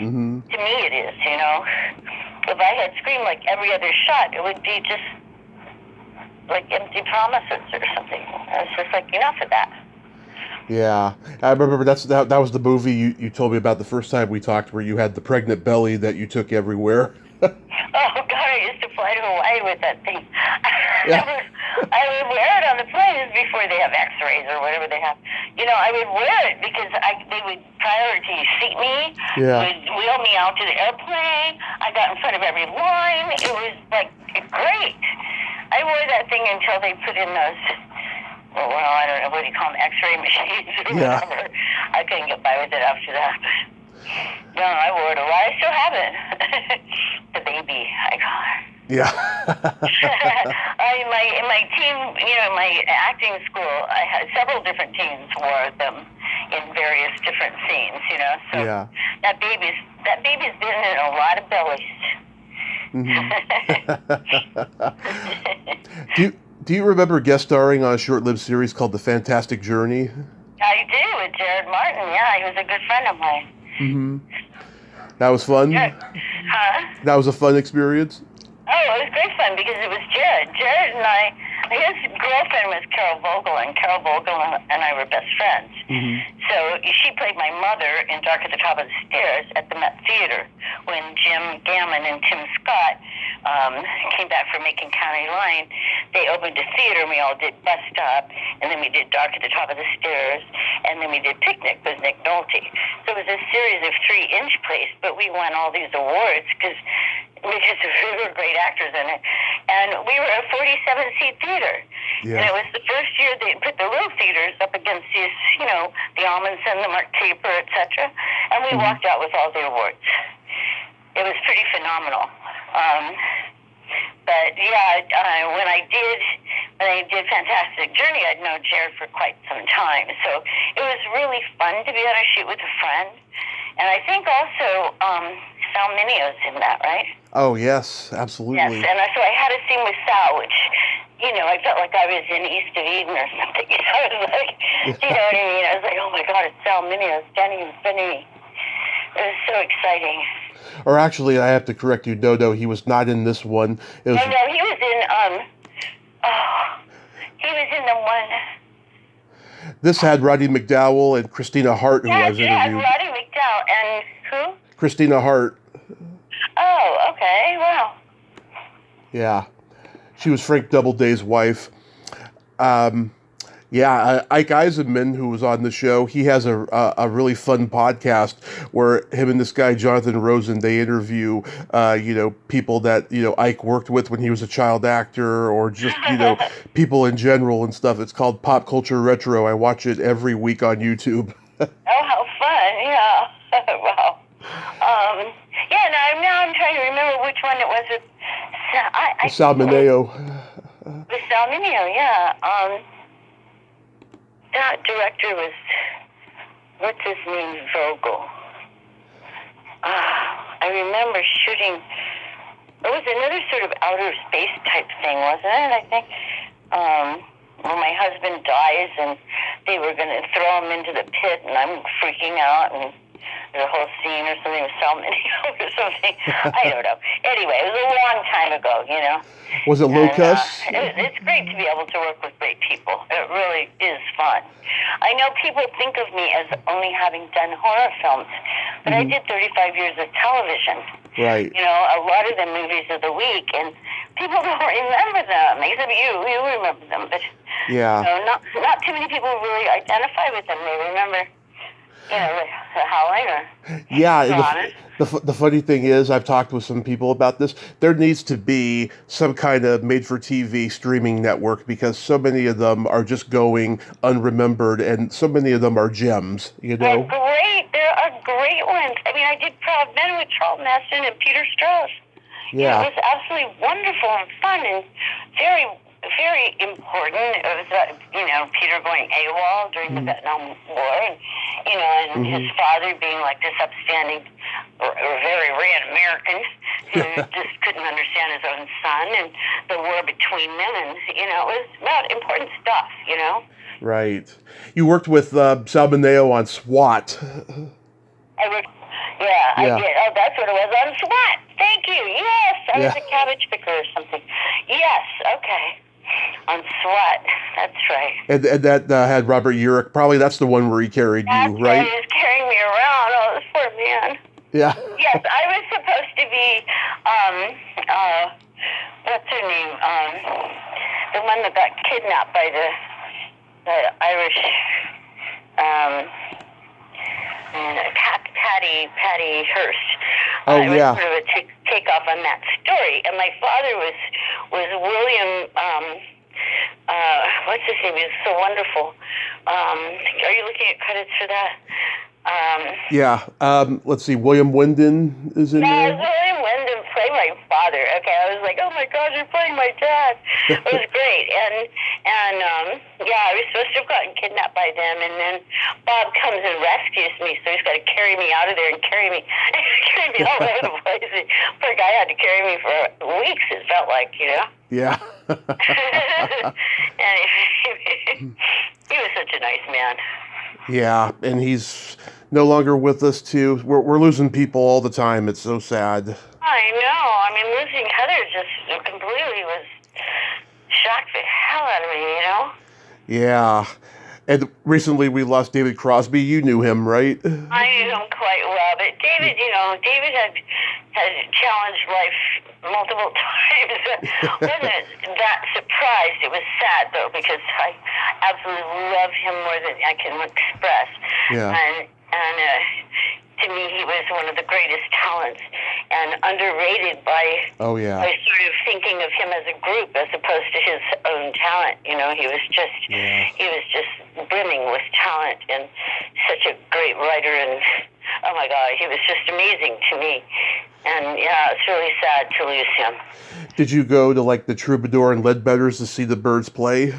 Speaker 2: To me it is, If I had screamed like every other shot, it would be just like empty promises or something. It's just like, enough of that.
Speaker 1: Yeah, I remember that was the movie you told me about the first time we talked, where you had the pregnant belly that you took everywhere.
Speaker 2: Oh God, I used to fly to Hawaii with that thing.
Speaker 1: Yeah.
Speaker 2: I would wear it on the planes before they have X-rays or whatever they have. I would wear it because they would priority seat me, would wheel me out to the airplane. I got in front of every line. It was like great. I wore that thing until they put in those. Well, I don't know, what do you call them, X-ray machines or whatever. I couldn't get by with it after that. No, I wore it a while. I still have it. The baby, I call her.
Speaker 1: Yeah.
Speaker 2: In my team, my acting school, I had several different teams wore them in various different scenes, So that baby's been in a lot of bellies.
Speaker 1: Do you remember guest starring on a short-lived series called The Fantastic Journey?
Speaker 2: I do, with Jared Martin. Yeah, he was a good friend of mine.
Speaker 1: That was fun?
Speaker 2: Yeah. Huh?
Speaker 1: That was a fun experience?
Speaker 2: Oh, it was great fun because it was Jared. Jared and I, his girlfriend was Carol Vogel, and Carol Vogel and I were best friends. So she played my mother in Dark at the Top of the Stairs at the Met Theater when Jim Gammon and Tim Scott came back from Macon County Line. They opened a theater, and we all did Bus Stop, and then we did Dark at the Top of the Stairs, and then we did Picnic with Nick Nolte. So it was a series of 3-inch plays, but we won all these awards because we were great actors in it. And we were a 47-seat theater. Yeah. And it was the first year they put the little theaters up against these, the Amundsen, the Mark Taper, etc. And we walked out with all the awards. It was pretty phenomenal. But yeah, when I did Fantastic Journey, I'd known Jared for quite some time. So it was really fun to be on a shoot with a friend. And I think also Sal Minio's in that, right?
Speaker 1: Oh, yes, absolutely.
Speaker 2: Yes, and so I had a scene with Sal, which, I felt like I was in East of Eden or something. I was like, do you know what I mean? I was like, oh my God, it's Sal Mineo standing in front of me. It was so exciting.
Speaker 1: Or actually, I have to correct you, no, he was not in this one. It was,
Speaker 2: No, he was in, he was in the one.
Speaker 1: This had Roddy McDowell and Christina Hart, who I was interviewed.
Speaker 2: Roddy McDowell and who?
Speaker 1: Christina Hart.
Speaker 2: Oh, okay, wow.
Speaker 1: Yeah. She was Frank Doubleday's wife. Ike Eisenman, who was on the show, he has a really fun podcast where him and this guy, Jonathan Rosen, they interview, people that, Ike worked with when he was a child actor, or just, people in general and stuff. It's called Pop Culture Retro. I watch it every week on YouTube.
Speaker 2: Oh, how fun, yeah. Wow. Now I'm trying to remember which one it was with
Speaker 1: Sal Mineo.
Speaker 2: With Sal Mineo, yeah. That director was, what's his name, Vogel. I remember shooting, it was another sort of outer space type thing, wasn't it? I think, when my husband dies and they were going to throw him into the pit and I'm freaking out and there's a whole scene or something with Sal Mineo or something. I don't know. Anyway, it was a long time ago,
Speaker 1: Was it Locust?
Speaker 2: It's great to be able to work with great people. It really is fun. I know people think of me as only having done horror films, but I did 35 years of television.
Speaker 1: Right.
Speaker 2: A lot of the movies of the week, and people don't remember them, except you remember them, but not too many people really identify with them. They remember the Howling or
Speaker 1: yeah. The funny thing is, I've talked with some people about this. There needs to be some kind of made-for-TV streaming network because so many of them are just going unremembered, and so many of them are gems.
Speaker 2: They're great. There are great ones. I mean, I did Proud Men with Charlton Heston and Peter Strauss.
Speaker 1: Yeah.
Speaker 2: It was absolutely wonderful and fun and very, very important. It was, Peter going AWOL during the Vietnam War, and his father being like this upstanding, or very red American who just couldn't understand his own son, and the war between them, and it was about important stuff.
Speaker 1: Right. You worked with Sal Mineo on SWAT.
Speaker 2: I did. Oh, that's what it was, on SWAT. Thank you. Yes, I was a cabbage picker or something. Yes, okay. On SWAT, that's right.
Speaker 1: And that had Robert Urich. Probably that's the one where he carried you, right?
Speaker 2: He was carrying me around. Oh, this poor man.
Speaker 1: Yeah.
Speaker 2: Yes, I was supposed to be, what's her name? The one that got kidnapped by the Irish, Patty Hearst.
Speaker 1: Oh,
Speaker 2: it was
Speaker 1: yeah.
Speaker 2: sort of a takeoff on that story. And my father was William, what's his name? He was so wonderful. Are you looking at credits for that?
Speaker 1: Let's see. William Wyndon is in there.
Speaker 2: William Wyndon played my father. Okay, I was like, oh my God, you're playing my dad. It was great. And I was supposed to have gotten kidnapped by them, and then Bob comes and rescues me, so he's got to carry me out of there and carry me all over the place. Poor guy had to carry me for weeks, it felt like,
Speaker 1: Yeah.
Speaker 2: And he was such a nice man.
Speaker 1: Yeah, and he's no longer with us too. We're losing people all the time. It's so sad.
Speaker 2: I know. I mean, losing Heather just completely was shocked the hell out of me,
Speaker 1: Yeah. And recently we lost David Crosby. You knew him, right?
Speaker 2: I knew him quite well, but David, David had challenged life multiple times. Wasn't that surprised. It was sad, though, because I absolutely love him more than I can express.
Speaker 1: Yeah.
Speaker 2: And to me, he was one of the greatest talents and underrated by sort of thinking of him as a group as opposed to his own talent. He was just brimming with talent and such a great writer, and oh my God, he was just amazing to me. And it's really sad to lose him.
Speaker 1: Did you go to the Troubadour and Leadbetters to see the Byrds play?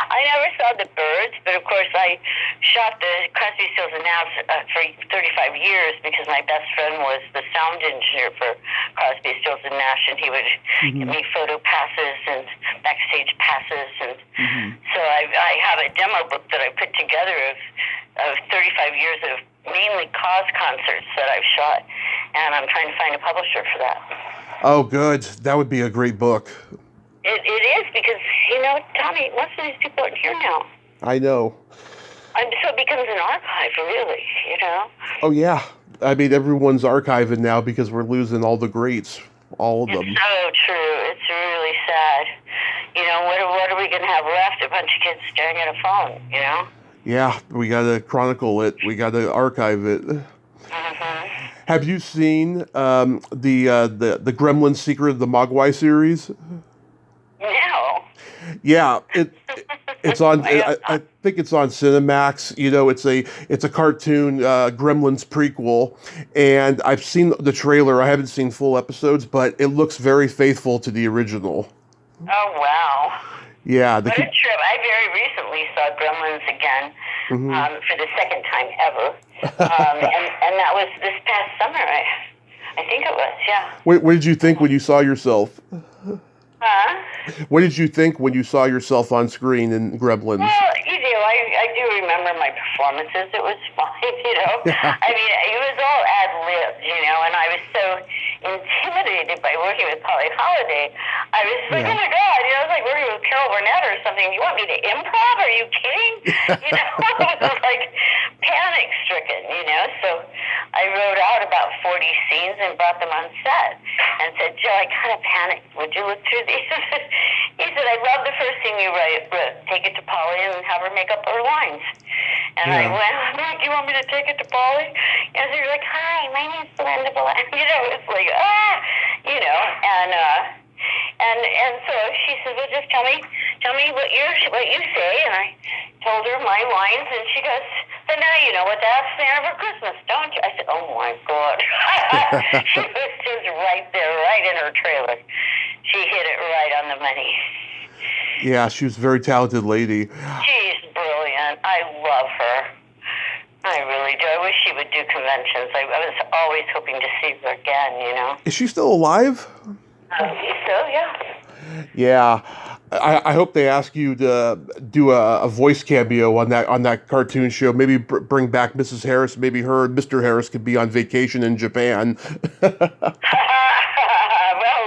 Speaker 2: I never saw saw the birds, but of course I shot the Crosby, Stills and Nash for 35 years because my best friend was the sound engineer for Crosby, Stills and Nash, and he would give me photo passes and backstage passes, and so I have a demo book that I put together of 35 years of mainly cause concerts that I've shot, and I'm trying to find a publisher for that.
Speaker 1: Oh, good. That would be a great book.
Speaker 2: It is because, Tommy, most of these people aren't here now.
Speaker 1: I know.
Speaker 2: And so it becomes an archive, really,
Speaker 1: Oh, yeah. I mean, everyone's archiving now because we're losing all the greats, all of them.
Speaker 2: It's so true. It's really sad. What are we going to have left? A bunch of kids staring at a phone,
Speaker 1: Yeah, we got to chronicle it. We got to archive it. Have you seen the Gremlin Secret of the Mogwai series?
Speaker 2: No.
Speaker 1: Yeah, it's on. I think it's on Cinemax. It's a cartoon Gremlins prequel, and I've seen the trailer. I haven't seen full episodes, but it looks very faithful to the original.
Speaker 2: Oh wow!
Speaker 1: Yeah,
Speaker 2: what a trip! I very recently saw Gremlins again for the second time ever, and that was this past summer. I think it was. Yeah.
Speaker 1: What did you think when you saw yourself?
Speaker 2: Huh?
Speaker 1: What did you think when you saw yourself on screen in Gremlins?
Speaker 2: Well, I do remember my performances. It was fine, I mean, it was all ad-libbed, and I was so intimidated by working with Polly Holiday. I was like, oh my God, it was like working with Carol Burnett or something. You want me to improv? Are you kidding? I was like panic-stricken, So I wrote out about 40 scenes and brought them on set and said, Joe, I kind of panicked. Would you look through these? He said, I love the first thing you wrote. Take it to Polly and have her make up her lines. And I went, do you want me to take it to Polly? And so you're like, hi, my name's Belinda Balaski. It's like, and so she says, well, just tell me what you say. And I told her my lines, and she goes, but now you know what to ask Santa for Christmas, don't you? I said, oh my God. She was just right there, right in her trailer. She hit it right on the money.
Speaker 1: Yeah, she was a very talented lady.
Speaker 2: She's brilliant. I love her. I really do. I wish she would do conventions. I was always hoping to see her again,
Speaker 1: Is she still alive?
Speaker 2: So, yeah.
Speaker 1: Yeah. I hope they ask you to do a voice cameo on that cartoon show. Maybe bring back Mrs. Harris. Maybe her and Mr. Harris could be on vacation in Japan.
Speaker 2: Well,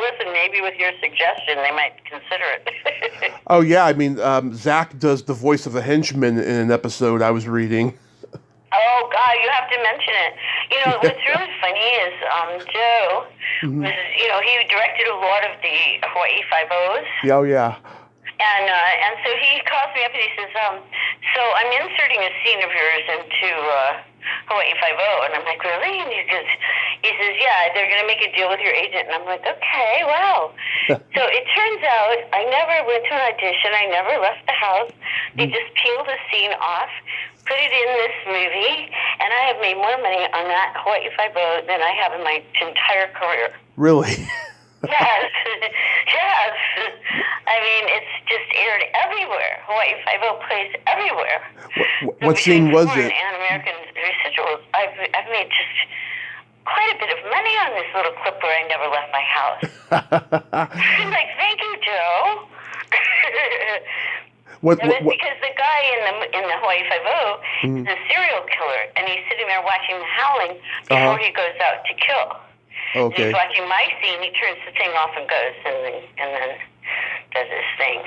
Speaker 2: listen, maybe with your suggestion, they might consider it.
Speaker 1: Oh, yeah. I mean, Zach does the voice of a henchman in an episode I was reading.
Speaker 2: Oh, God, you have to mention it. What's really funny is Joe was, he directed a lot of the Hawaii Five-O's.
Speaker 1: Oh, yeah.
Speaker 2: And so he calls me up and he says, so I'm inserting a scene of yours into Hawaii Five-O. And I'm like, really? And he says, yeah, they're going to make a deal with your agent. And I'm like, okay, wow. So it turns out I never went to an audition. I never left the house. They just peeled the scene off, put it in this movie, and I have made more money on that Hawaii Five-O than I have in my entire career.
Speaker 1: Really?
Speaker 2: Yes. I mean, it's just aired everywhere. Hawaii Five-O plays everywhere.
Speaker 1: What scene was it?
Speaker 2: And American residuals. I've made just quite a bit of money on this little clip where I never left my house. I'm like, thank you, Joe. It was because the guy in the Hawaii Five-O is a serial killer, and he's sitting there watching The Howling before he goes out to kill.
Speaker 1: Okay.
Speaker 2: And he's watching my scene. He turns the thing off and goes, and then does his thing.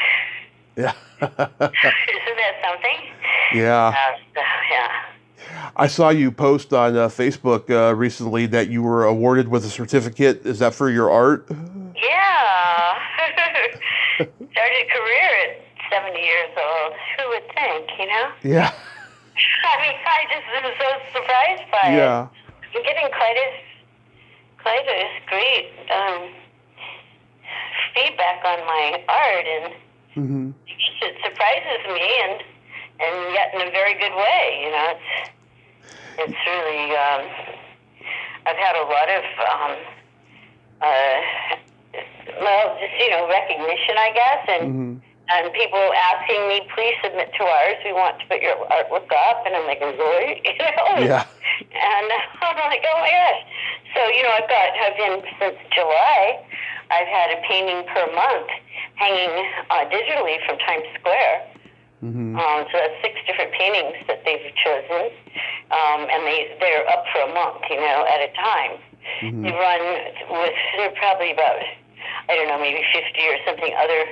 Speaker 1: Yeah.
Speaker 2: Isn't that something?
Speaker 1: Yeah.
Speaker 2: Yeah.
Speaker 1: I saw you post on Facebook recently that you were awarded with a certificate. Is that for your art?
Speaker 2: Yeah. Started a career at 70 years old. Who would think,
Speaker 1: Yeah.
Speaker 2: I mean, I just am so surprised by it.
Speaker 1: Yeah.
Speaker 2: I'm getting quite a great feedback on my art, and it surprises me, and yet in a very good way. It's really. I've had a lot of just recognition, I guess, and And people asking me, please submit to ours. We want to put your artwork up. And I'm like, really?
Speaker 1: Yeah.
Speaker 2: And I'm like, oh my gosh. So, I've been since July, I've had a painting per month hanging digitally from Times Square.
Speaker 1: Mm-hmm.
Speaker 2: So that's 6 different paintings that they've chosen. And they're up for a month, at a time.
Speaker 1: Mm-hmm.
Speaker 2: They're probably about, I don't know, maybe 50 or something other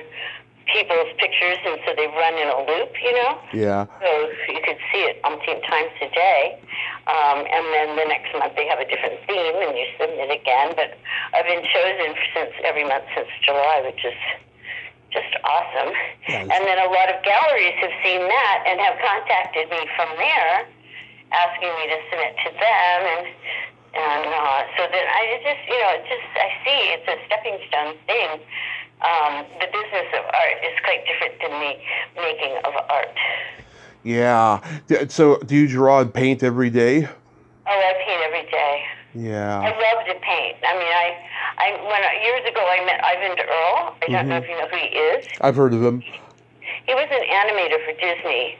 Speaker 2: people's pictures, and so they run in a loop,
Speaker 1: Yeah.
Speaker 2: So you could see it umpteen times a day. And then the next month they have a different theme, and you submit again. But I've been chosen every month since July, which is just awesome.
Speaker 1: Yes.
Speaker 2: And then a lot of galleries have seen that and have contacted me from there, asking me to submit to them, and so then I see it's a stepping stone thing. The business of art is quite different than the making of art.
Speaker 1: Yeah. So, do you draw and paint every day?
Speaker 2: Oh, I paint every day.
Speaker 1: Yeah.
Speaker 2: I love to paint. I mean, years ago I met Ivan Earl. I don't know if you know who he is.
Speaker 1: I've heard of him.
Speaker 2: He was an animator for Disney,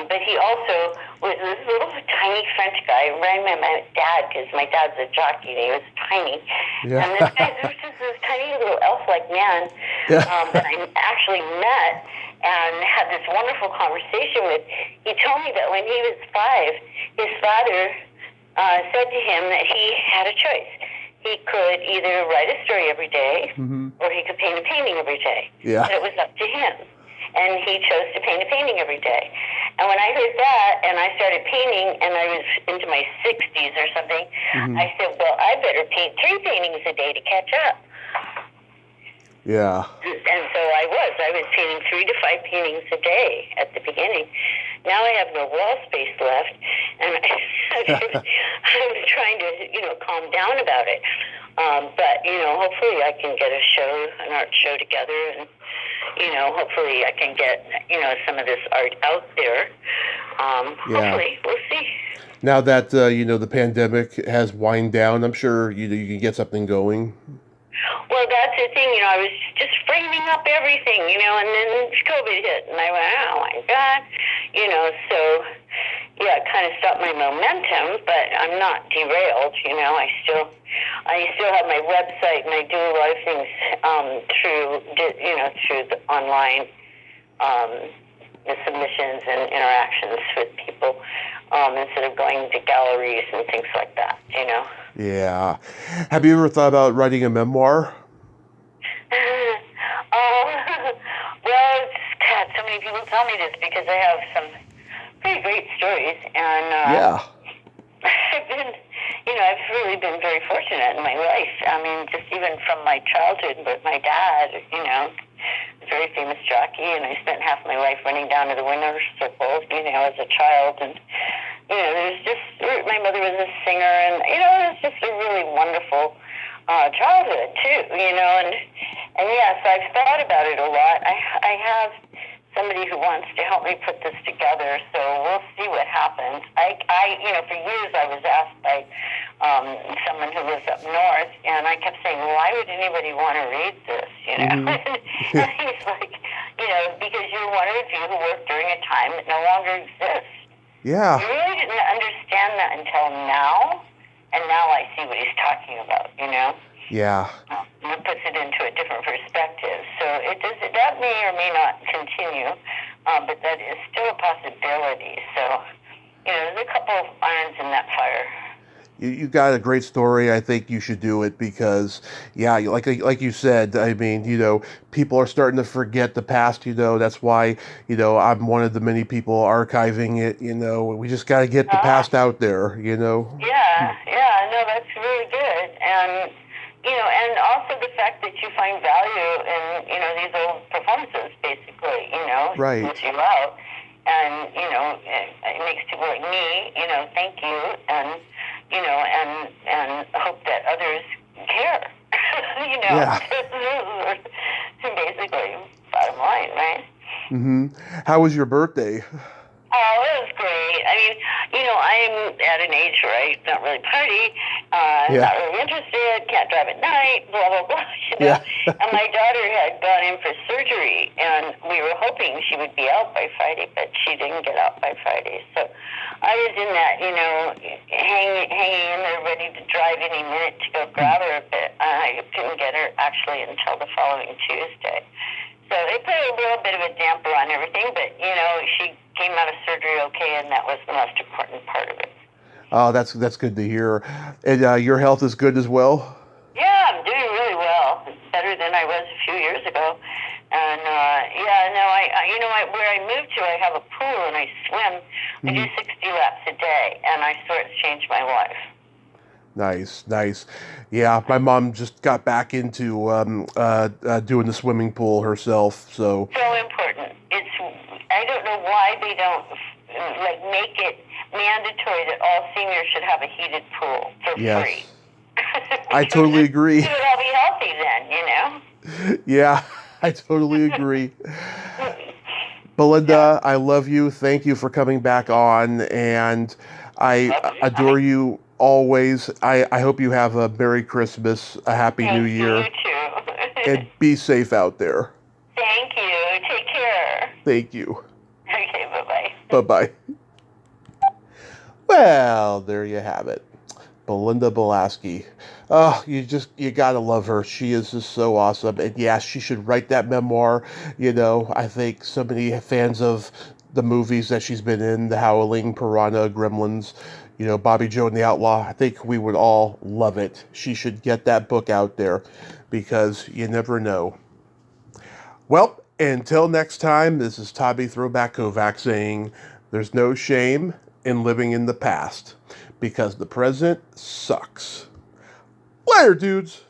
Speaker 2: but he also was this little tiny French guy. Ran my dad because my dad's a jockey and he was tiny.
Speaker 1: Yeah.
Speaker 2: And there was just this tiny little elf-like man that I actually met and had this wonderful conversation with. He told me that when he was 5, his father said to him that he had a choice. He could either write a story every day or he could paint a painting every day.
Speaker 1: Yeah.
Speaker 2: And it was up to him. And he chose to paint a painting every day. And when I heard that and I started painting and I was into my 60s or something, I said, well, I better paint 3 paintings a day to catch up.
Speaker 1: Yeah.
Speaker 2: And so I was painting 3 to 5 paintings a day at the beginning. Now I have no wall space left, and I'm trying to, calm down about it. But, hopefully I can get an art show together, and, hopefully I can get, some of this art out there. Hopefully, we'll see.
Speaker 1: Now that, the pandemic has wind down, I'm sure, you can get something going.
Speaker 2: Well, that's the thing, I was just framing up everything, and then COVID hit, and I went, oh my God, so, yeah, it kind of stopped my momentum, but I'm not derailed, I still have my website, and I do a lot of things through the online, the submissions and interactions with people, instead of going to galleries and things like that,
Speaker 1: Yeah. Have you ever thought about writing a memoir?
Speaker 2: Well, God, so many people tell me this because I have some pretty great stories, and
Speaker 1: Yeah.
Speaker 2: I've really been very fortunate in my life. I mean, just even from my childhood with my dad, a very famous jockey, and I spent half my life running down to the winner's circle, as a child, and my mother was a singer, and it was just a really wonderful childhood too, and yes, I've thought about it a lot. I have somebody who wants to help me put this together, so we'll see what happens. For years I was asked by someone who lives up north, and I kept saying, why would anybody want to read this, And he's like, because you're one of the few who worked during a time that no longer exists.
Speaker 1: Yeah.
Speaker 2: I really didn't understand that until now, and now I see what he's talking about,
Speaker 1: Yeah.
Speaker 2: It puts it into a different perspective. So that may or may not continue, but that is still a possibility. So, there's a couple of irons in that fire.
Speaker 1: You got a great story. I think you should do it because, yeah, like you said, I mean, people are starting to forget the past, That's why, I'm one of the many people archiving it, We just got to get the past out there,
Speaker 2: Yeah, no, that's really good. And, and also the fact that you find value in, these old performances, basically,
Speaker 1: Right.
Speaker 2: Since you're out. And, it makes people like me, thank you, and, and hope that others care,
Speaker 1: Yeah.
Speaker 2: Basically, bottom line, right?
Speaker 1: How was your birthday?
Speaker 2: Oh, it was great. I mean, I'm at an age where I don't really party,
Speaker 1: Yeah.
Speaker 2: not really interested, can't drive at night, blah, blah, blah,
Speaker 1: Yeah.
Speaker 2: And my daughter had gone in for surgery, and we were hoping she would be out by Friday, but she didn't get out by Friday. So I was in that, hanging in there, ready to drive any minute to go grab her, but I couldn't get her actually until the following Tuesday. So it put a little bit of a damper on everything, but, she came out of surgery okay, and that was the most important part of it.
Speaker 1: Oh, that's good to hear. And your health is good as well?
Speaker 2: Yeah, I'm doing really well. Better than I was a few years ago. And, where I moved to, I have a pool and I swim. I do 60 laps a day, and I swear it's changed my life.
Speaker 1: Nice. Yeah, my mom just got back into doing the swimming pool herself. So
Speaker 2: important. I don't know why they don't make it mandatory that all seniors should have a heated pool for free.
Speaker 1: I totally agree.
Speaker 2: We would all be healthy then,
Speaker 1: Yeah, I totally agree. Belinda, I love you. Thank you for coming back on, and I adore you always. I hope you have a Merry Christmas, a Happy New Year.
Speaker 2: You too.
Speaker 1: And be safe out there.
Speaker 2: Thank you. Take care.
Speaker 1: Thank you.
Speaker 2: Okay, bye-bye.
Speaker 1: Bye-bye. Well, there you have it. Belinda Balaski. Oh, you gotta love her. She is just so awesome. And yeah, she should write that memoir. I think so many fans of the movies that she's been in, The Howling, Piranha, Gremlins, Bobby Joe and the Outlaw, I think we would all love it. She should get that book out there because you never know. Well, until next time, this is Tommy Throwback Kovac saying there's no shame in living in the past because the present sucks. Later, dudes!